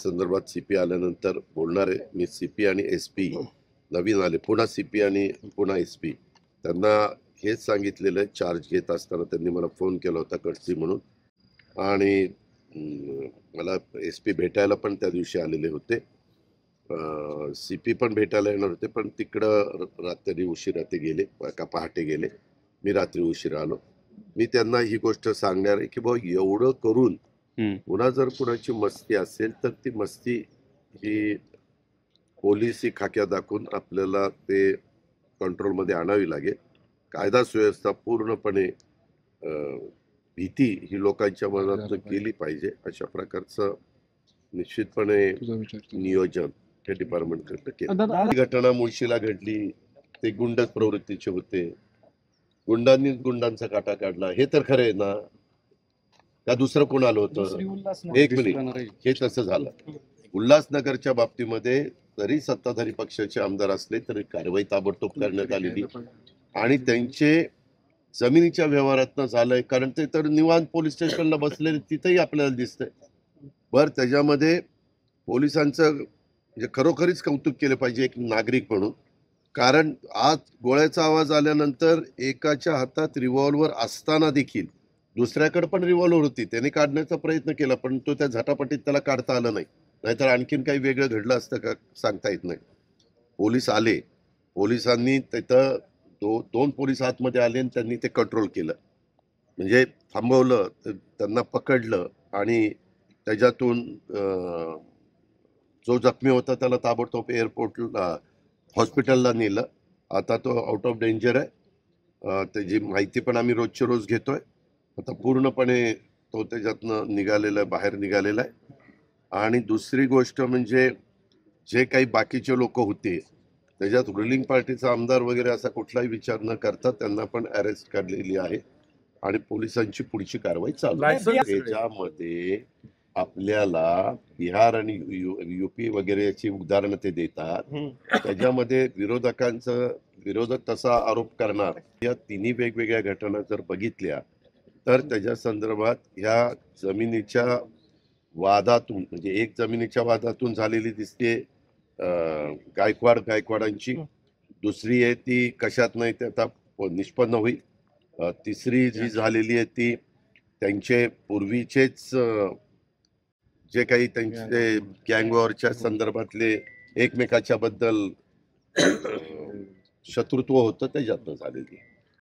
संदर्भात सीपी आल्यानंतर बोलणार आहे. मी सीपी आणि एसपी नवीन आले, पुन्हा सीपी आणि पुन्हा एसपी, त्यांना हेच सांगितलेलं आहे. चार्ज घेत असताना त्यांनी मला फोन केला होता कटसी म्हणून, आणि मला एसपी भेटायला पण त्या दिवशी आलेले होते. सीपी पण भेटायला येणार होते, पण तिकडं रात्री उशिरा ते गेले, का पहाटे गेले. मी रात्री उशिरा आलो. मी त्यांना ही गोष्ट सांगणार आहे की बाबा एवढं करून पुन्हा जर कुणाची मस्ती असेल तर ती मस्ती ही पोलिसी खाक्या दाखवून आपल्याला ते कंट्रोलमध्ये आणावी लागेल. कायदा सुव्यवस्था पूर्णपणे भीती ही लोकांच्या मनात गेली पाहिजे. अशा प्रकारचं निश्चितपणे नियोजन हे डिपार्टमेंटकडे केलं. ही घटना मुळशीला घडली, ते गुंड प्रवृत्तीचे होते, गुंडांनी गुंडांचा काटा काढला, हे तर खरं आहे ना? का दुसरं कोण आलं होतं? एक मिनिट, हे तसं झालं. उल्हासनगरच्या बाबतीमध्ये जरी सत्ताधारी पक्षाचे आमदार असले तरी कारवाई ताबडतोब करण्यात आलेली, आणि त्यांचे जमिनीच्या व्यवहारातनं झालंय. कारण ते तर निवांत पोलीस स्टेशनला बसलेले, तिथेही आपल्याला दिसतंय. बरं, त्याच्यामध्ये पोलिसांचं म्हणजे खरोखरीच कौतुक केलं पाहिजे एक नागरिक म्हणून. कारण आज गोळ्याचा आवाज आल्यानंतर एकाच्या हातात रिव्हॉल्वर असताना देखील दुसऱ्याकडे पण रिव्हॉल्वर होती, त्याने काढण्याचा प्रयत्न केला, पण तो त्या झटापटीत त्याला काढता आलं नाही. नाहीतर आणखीन काही वेगळं घडलं असतं का सांगता येत नाही. पोलीस आले, पोलिसांनी तिथं दोन पोलीस आतमध्ये आले आणि त्यांनी ते कंट्रोल केलं, म्हणजे थांबवलं, त्यांना पकडलं, आणि त्याच्यातून जो जखमी होता त्याला ताबडतोब एअरपोर्टला हॉस्पिटलला नेलं. आता तो आउट ऑफ डेंजर आहे. त्याची माहिती पण आम्ही रोजच्या रोज घेतोय. आता पूर्णपणे तो त्याच्यातनं निघालेला आहे, बाहेर निघालेला आहे. आणि दुसरी गोष्ट म्हणजे जे काही बाकीचे लोक होते त्याच्यात रुलिंग पार्टीचा आमदार वगैरे असा कुठलाही विचार न करता त्यांना पण अरेस्ट करलेली आहे, आणि पोलिसांची पुढची कारवाई चालू आहे. त्याच्यामध्ये आपल्याला बिहार आणि युपी वगैरे याची उदाहरणं ते देतात. त्याच्यामध्ये विरोधक तसा आरोप करणार. या तिन्ही वेगवेगळ्या घटना जर बघितल्या तर त्याच्या संदर्भात ह्या जमिनीच्या वादातून, म्हणजे एक जमिनीच्या वादातून झालेली दिसते गायकवाडांची, दुसरी आहे ती कशात नाही ते आता निष्पन्न होईल, तिसरी जी झालेली आहे ती त्यांचे पूर्वीचेच जे काही त्यांचे गँगवॉरच्या संदर्भातले एकमेकाच्या बद्दल शत्रुत्व होतं त्याच्यातनं झालेली.